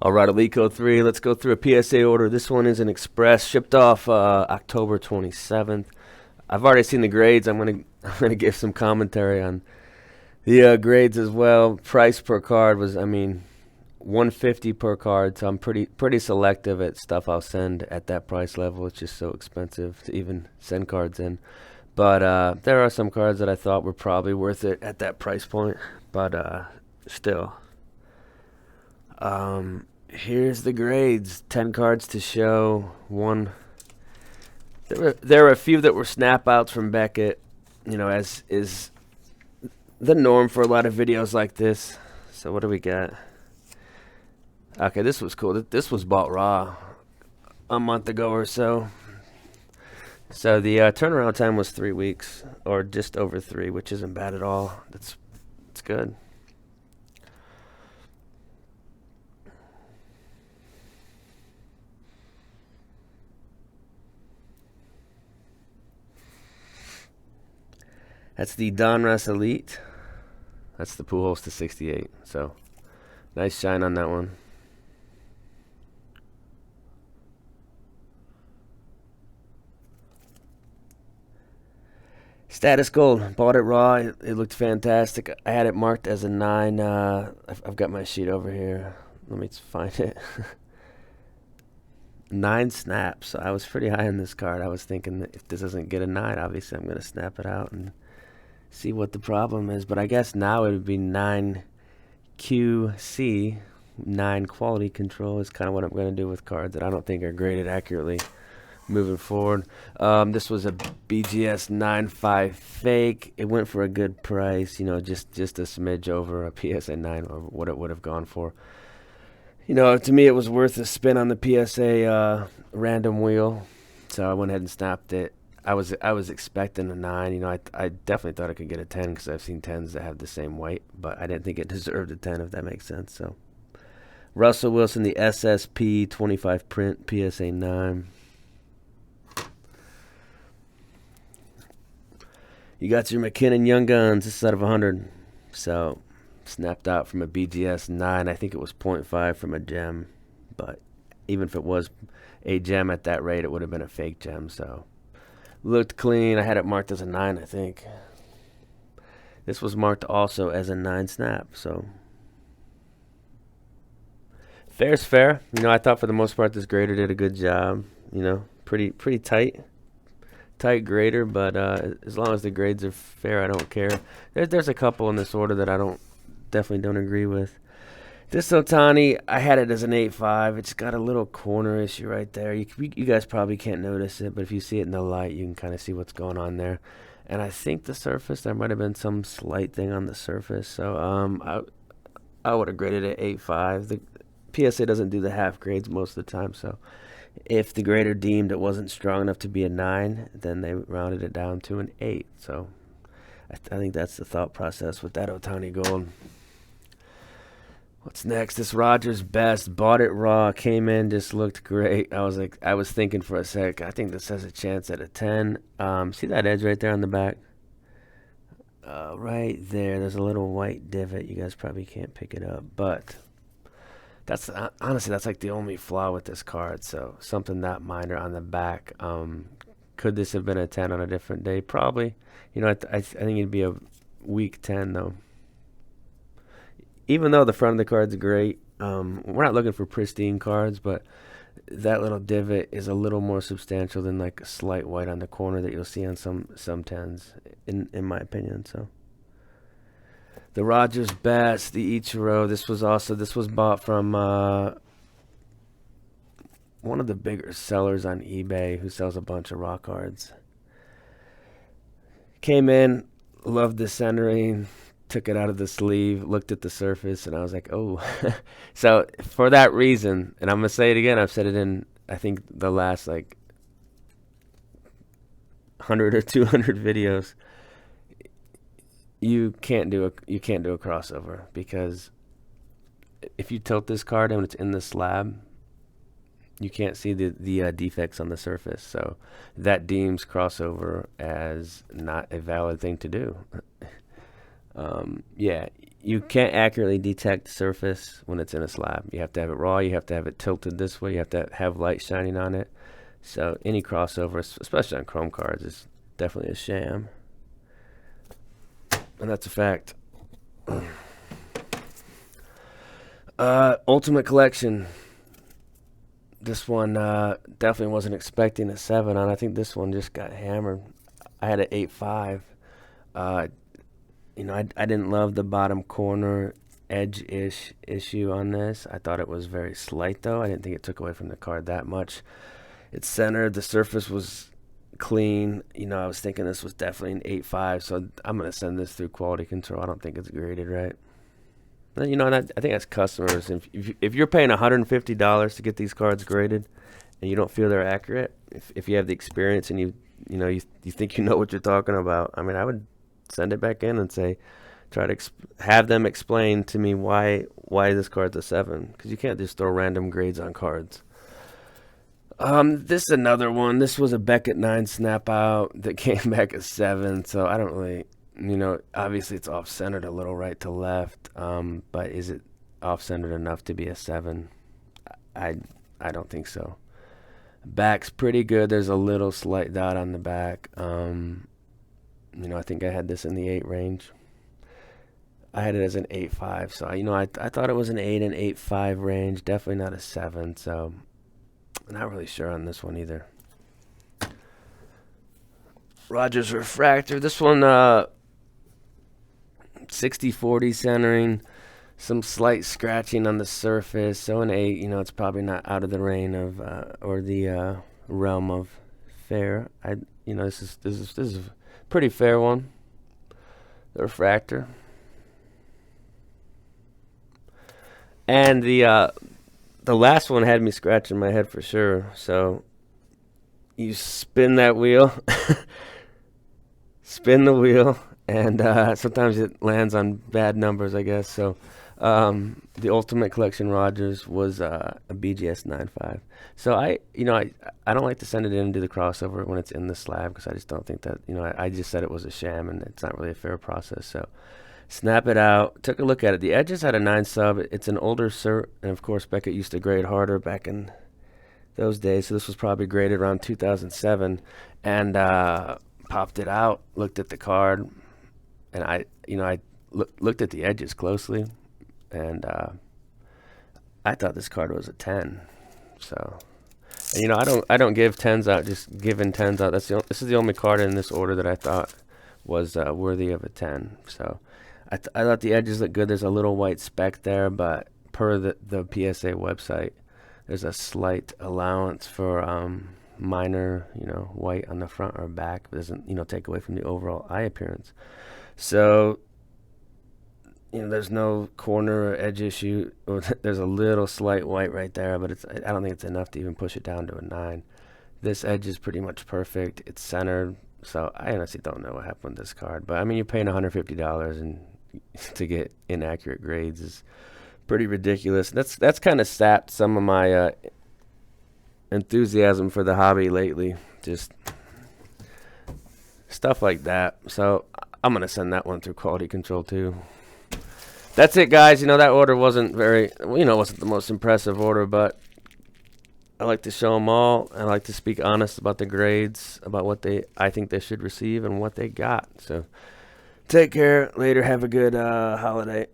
All right, Iichiro 3. Let's go through a PSA order. This one is an express, shipped off October 27th. I've already seen the grades. I'm gonna give some commentary on the grades as well. Price per card was, 150 per card. So I'm pretty selective at stuff I'll send at that price level. It's just so expensive to even send cards in. But there are some cards that I thought were probably worth it at that price point. But still. Here's the grades. 10 cards to show. One. There were a few that were snap outs from Beckett, as is the norm for a lot of videos like this. So what do we got? Okay, this was cool. This was bought raw a month ago or so. So the turnaround time was 3 weeks, or just over 3, which isn't bad at all. It's good. That's the Dontrus Elite. That's the Pujols to 68. So, nice shine on that one. Status Gold. Bought it raw. It looked fantastic. I had it marked as a 9. I've got my sheet over here. Let me find it. 9 snaps. So I was pretty high on this card. I was thinking that if this doesn't get a 9, obviously I'm going to snap it out and see what the problem is. But I guess now it would be 9 QC, 9 quality control is kind of what I'm going to do with cards that I don't think are graded accurately moving forward. This was a BGS 9.5 fake. It went for a good price, just a smidge over a PSA 9 or what it would have gone for. To me it was worth a spin on the PSA random wheel. So I went ahead and snapped it. I was expecting a 9. I definitely thought I could get a 10 because I've seen 10s that have the same weight, but I didn't think it deserved a 10, if that makes sense. So Russell Wilson, the SSP 25 print PSA 9. You got your McKinnon Young Guns. This is out of 100. So snapped out from a BGS 9. I think it was 0.5 from a gem, but even if it was a gem at that rate, it would have been a fake gem. So looked clean. I had it marked as a 9, I think. This was marked also as a 9 snap. So fair's fair. I thought for the most part this grader did a good job. Pretty tight grader, but as long as the grades are fair, I don't care. There's a couple in this order that I definitely don't agree with. This Ohtani, I had it as an 8.5. It's got a little corner issue right there. You guys probably can't notice it, but if you see it in the light, you can kind of see what's going on there. And I think the surface, there might have been some slight thing on the surface. So I would have graded it 8.5. The PSA doesn't do the half grades most of the time, so if the grader deemed it wasn't strong enough to be a 9, then they rounded it down to an 8. So I think that's the thought process with that Ohtani Gold. What's next? This Rogers Best. Bought it raw. Came in. Just looked great. I was thinking for a sec. I think this has a chance at a 10. See that edge right there on the back? Right there. There's a little white divot. You guys probably can't pick it up, but that's honestly that's like the only flaw with this card. So something that minor on the back. Could this have been a 10 on a different day? Probably. I think it'd be a weak 10 though. Even though the front of the card's great, we're not looking for pristine cards, but that little divot is a little more substantial than like a slight white on the corner that you'll see on some 10s, in my opinion. So the Rogers Best, the Iichiro. This was bought from one of the bigger sellers on eBay who sells a bunch of raw cards. Came in, loved the centering. Took it out of the sleeve, looked at the surface, and I was like, oh. So for that reason, and I'm going to say it again, I've said it in, I think, the last, 100 or 200 videos, you can't do a crossover, because if you tilt this card and it's in the slab, you can't see the defects on the surface. So that deems crossover as not a valid thing to do. Yeah, you can't accurately detect the surface when it's in a slab. You have to have it raw. You have to have it tilted this way. You have to have light shining on it. So any crossover, especially on chrome cards, is definitely a sham. And that's a fact. Ultimate Collection. This one definitely wasn't expecting a 7 on. I think this one just got hammered. I had an 8.5. You know, I didn't love the bottom corner edge-ish issue on this. I thought it was very slight, though. I didn't think it took away from the card that much. It's centered. The surface was clean. You know, I was thinking this was definitely an 8.5, so I'm going to send this through quality control. I don't think it's graded right. And, you know, and I think that's customers. If you're paying $150 to get these cards graded and you don't feel they're accurate, if you have the experience and you think you know what you're talking about, I mean, I would send it back in and say, try to have them explain to me why this card's a 7, because you can't just throw random grades on cards. This is another one. This was a Beckett 9 Snap Out that came back a 7, so I don't really, you know, obviously it's off-centered a little right to left, but is it off-centered enough to be a 7? I don't think so. Back's pretty good. There's a little slight dot on the back. You know, I think I had this in the 8 range. I had it as an 8.5, so you know, I thought it was an 8 and 8.5 range. Definitely not a 7, so not really sure on this one either. Rogers Refractor. This one, 60-40 centering. Some slight scratching on the surface. So an 8, you know, it's probably not out of the reign of or the realm of fair. You know, this is a pretty fair one. The refractor. And the last one had me scratching my head for sure. So you spin that wheel, spin the wheel, and sometimes it lands on bad numbers, I guess. So the Ultimate Collection Rogers was a BGS 9.5. So I don't like to send it in and do the crossover when it's in the slab, because I just don't think that, you know, I just said it was a sham and it's not really a fair process. So snap it out. Took a look at it. The edges had a 9 sub. It's an older cert, and of course Beckett used to grade harder back in those days. So this was probably graded around 2007, and popped it out. Looked at the card, and I looked at the edges closely, and I thought this card was a 10. So, and, you know, I don't give 10s out. Just giving 10s out. This is the only card in this order that I thought was worthy of a 10. So I thought the edges look good. There's a little white speck there, but per the PSA website, there's a slight allowance for minor, you know, white on the front or back, but doesn't, you know, take away from the overall eye appearance. So, you know, there's no corner or edge issue. There's a little slight white right there, but I don't think it's enough to even push it down to a 9. This edge is pretty much perfect. It's centered. So I honestly don't know what happened with this card. But I mean, you're paying $150 and to get inaccurate grades is pretty ridiculous. That's kind of sapped some of my enthusiasm for the hobby lately. Just stuff like that. So I'm gonna send that one through quality control too. That's it, guys. You know, that order wasn't wasn't the most impressive order, but I like to show them all. I like to speak honest about the grades, about what I think they should receive and what they got. So take care. Later. Have a good holiday.